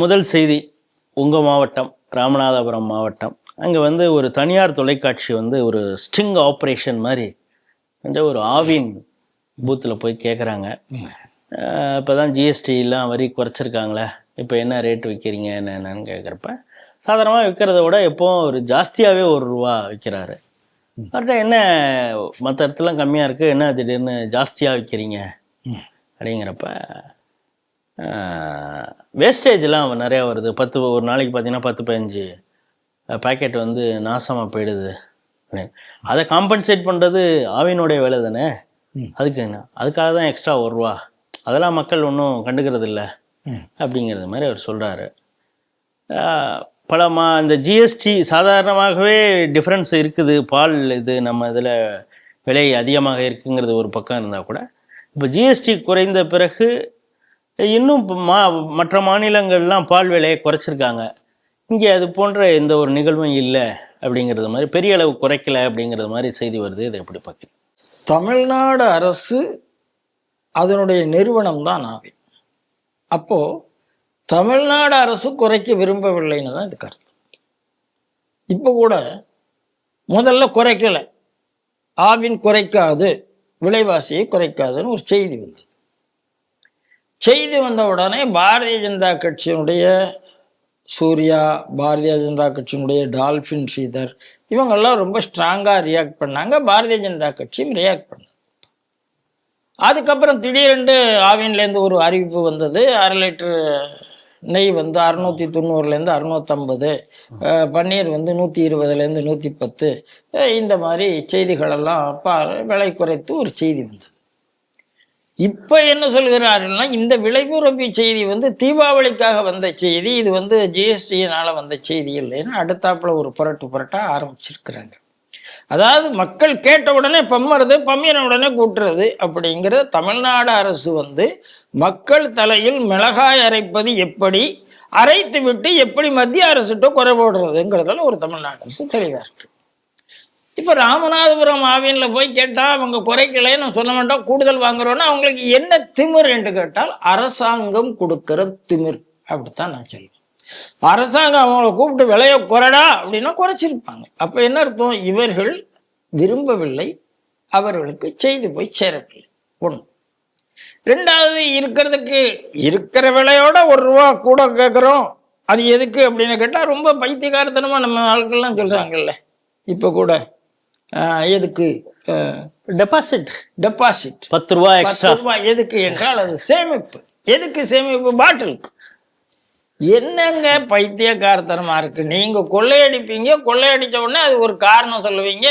முதல் செய்தி, உங்கள் மாவட்டம் ராமநாதபுரம் மாவட்டம், அங்கே வந்து ஒரு தனியார் தொலைக்காட்சி வந்து ஒரு ஸ்டிங் ஆப்ரேஷன் மாதிரி கொஞ்சம் ஒரு ஆவின் பூத்தில் போய் கேட்குறாங்க. இப்போ தான் ஜிஎஸ்டிலாம் வரி குறைச்சிருக்காங்களே, இப்போ என்ன ரேட் விற்கிறீங்க என்னென்னு கேட்குறப்ப, சாதாரணமாக விற்கிறத விட எப்போவும் ஒரு ஜாஸ்தியாகவே ₹1 விற்கிறாரு. அவர்கிட்ட என்ன மற்ற இடத்துலாம் கம்மியாக இருக்குது, என்ன திடீர்னு ஜாஸ்தியாக விற்கிறீங்க அப்படிங்கிறப்ப, வேஸ்டேஜ்லாம் நிறையா வருது, ஒரு நாளைக்கு பார்த்தீங்கன்னா 10-15 பேக்கெட் வந்து நாசமாக போயிடுது. அதை காம்பன்சேட் பண்ணுறது ஆவினுடைய வேலை தானே, அதுக்கு என்ன, அதுக்காக தான் எக்ஸ்ட்ரா ₹1, அதெல்லாம் மக்கள் ஒன்றும் கண்டுக்கிறது இல்லை அப்படிங்கிறது மாதிரி அவர் சொல்கிறாரு. இந்த ஜிஎஸ்டி சாதாரணமாகவே டிஃப்ரென்ஸ் இருக்குது, பால் இது நம்ம இதில் விலை அதிகமாக இருக்குங்கிறது ஒரு பக்கம் இருந்தால் கூட, இப்போ ஜிஎஸ்டி குறைந்த பிறகு இன்னும் மற்ற மாநிலங்கள்லாம் பால் விலையை குறைச்சிருக்காங்க. இங்கே அது போன்ற எந்த ஒரு நிகழ்வும் இல்லை அப்படிங்கிறது மாதிரி, பெரிய அளவு குறைக்கலை அப்படிங்கிறது மாதிரி செய்தி வருது. இதை எப்படி பார்க்குறீங்க? தமிழ்நாடு அரசு அதனுடைய நிறுவனம் தான் ஆவின். அப்போது தமிழ்நாடு அரசு குறைக்க விரும்பவில்லைன்னு தான் இதுக்கு அர்த்தம். இப்போ கூட முதல்ல குறைக்கலை, ஆவின் குறைக்காது, விலைவாசியை குறைக்காதுன்னு ஒரு செய்தி வந்தது. செய்தி வந்த உடனே பாரதிய ஜனதா கட்சியினுடைய சூர்யா, பாரதிய ஜனதா கட்சியினுடைய டால்ஃபின் ஸ்ரீதர், இவங்கெல்லாம் ரொம்ப ஸ்ட்ராங்காக ரியாக்ட் பண்ணாங்க. பாரதிய ஜனதா கட்சியும் ரியாக்ட் பண்ணாங்க. அதுக்கப்புறம் திடீரென்று ஆவின்லேருந்து ஒரு அறிவிப்பு வந்தது, 1/2 லிட்டர் நெய் வந்து 690 650, பன்னீர் வந்து 120 110, இந்த மாதிரி செய்திகளெல்லாம் விலை குறைத்து ஒரு செய்தி வந்தது. இப்போ என்ன சொல்கிறார்கள்னா, இந்த விலைக்குறைப்பு செய்தி வந்து தீபாவளிக்காக வந்த செய்தி, இது வந்து ஜிஎஸ்டியினால் வந்த செய்தி இல்லைன்னு அடுத்தாப்புல ஒரு புரட்டா ஆரம்பிச்சிருக்கிறாங்க. அதாவது மக்கள் கேட்ட உடனே பம்மறது, பம்மின உடனே கூட்டுறது அப்படிங்கிற தமிழ்நாடு அரசு வந்து மக்கள் தலையில் மிளகாய் அரைப்பது எப்படி, அரைத்து விட்டு எப்படி மத்திய அரசுகிட்ட குறை போடுறதுங்கிறதுல ஒரு தமிழ்நாடு அரசு தெளிவாக இருக்கு. இப்போ ராமநாதபுரம் ஆவியனில் போய் கேட்டால் அவங்க குறைக்கலைன்னு சொல்ல மாட்டோம், கூடுதல் வாங்குறோன்னா அவங்களுக்கு என்ன திமிர் என்று கேட்டால் அரசாங்கம் கொடுக்கிற திமிர் அப்படித்தான் நான் சொல்லுவேன். அரசாங்கம் அவங்கள கூப்பிட்டு விலையை குறைடா அப்படின்னா குறைச்சிருப்பாங்க. அப்போ என்ன அர்த்தம், இவர்கள் விரும்பவில்லை, அவர்களுக்கு செய்து போய் சேரவில்லை. ஒன்று. ரெண்டாவது, இருக்கிற விலையோட ₹1 கூட கேட்குறோம், அது எதுக்கு அப்படின்னு கேட்டால் ரொம்ப பைத்தியக்காரத்தனமாக நம்ம ஆட்கள்லாம் சொல்கிறாங்கல்ல. இப்போ கூட எதுக்கு டெபாசிட் ₹10 எக்ஸ்ட்ரா எதுக்கு என்றால் அது சேமிப்பு. எதுக்கு சேமிப்பு? பாட்டிலுக்கு. என்னங்க பைத்தியக்காரத்தனமா இருக்கு. நீங்க கொள்ளையடிப்பீங்க, கொள்ளையடிச்ச உடனே அது ஒரு காரணம் சொல்லுவீங்க,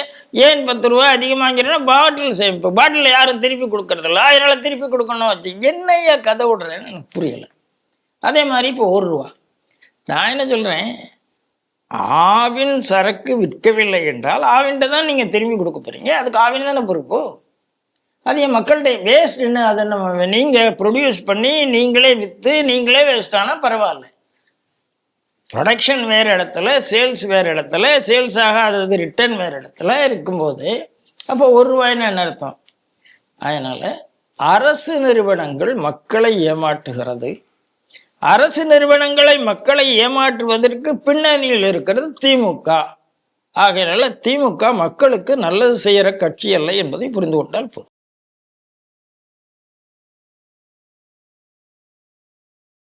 ஏன் ₹10 அதிகமாகிறேன்னா பாட்டில் சேமிப்பு, பாட்டில் யாரும் திருப்பி கொடுக்கறதில்ல, அதனால திருப்பி கொடுக்கணும் வச்சு என்னையா கதை விடுறேன்னு எனக்கு புரியலை. அதே மாதிரி இப்போ ₹1. நான் என்ன சொல்றேன், ஆவின் சரக்கு விற்கவில்லை என்றால் ஆவின்ட்டு தான் நீங்க திரும்பி கொடுக்க போறீங்க, அதுக்கு ஆவின் தானே பொறுப்பு. அது என் மக்கள்கிட்ட வேஸ்ட் என்ன, அதை நம்ம நீங்கள் ப்ரொடியூஸ் பண்ணி நீங்களே விற்று நீங்களே வேஸ்ட் ஆனால் பரவாயில்ல. ப்ரொடக்ஷன் வேறு இடத்துல, சேல்ஸ் வேறு இடத்துல, சேல்ஸ் ஆகாதது ரிட்டர்ன் வேறு இடத்துல இருக்கும்போது அப்போ ₹1 என்ன அர்த்தம்? அதனால் அரசு நிறுவனங்கள் மக்களை ஏமாற்றுகிறது. அரசு நிறுவனங்களை மக்களை ஏமாற்றுவதற்கு பின்னணியில் இருக்கிறது திமுக. ஆகையினால திமுக மக்களுக்கு நல்லது செய்கிற கட்சி அல்ல என்பதை புரிந்து கொண்டால் போதும்.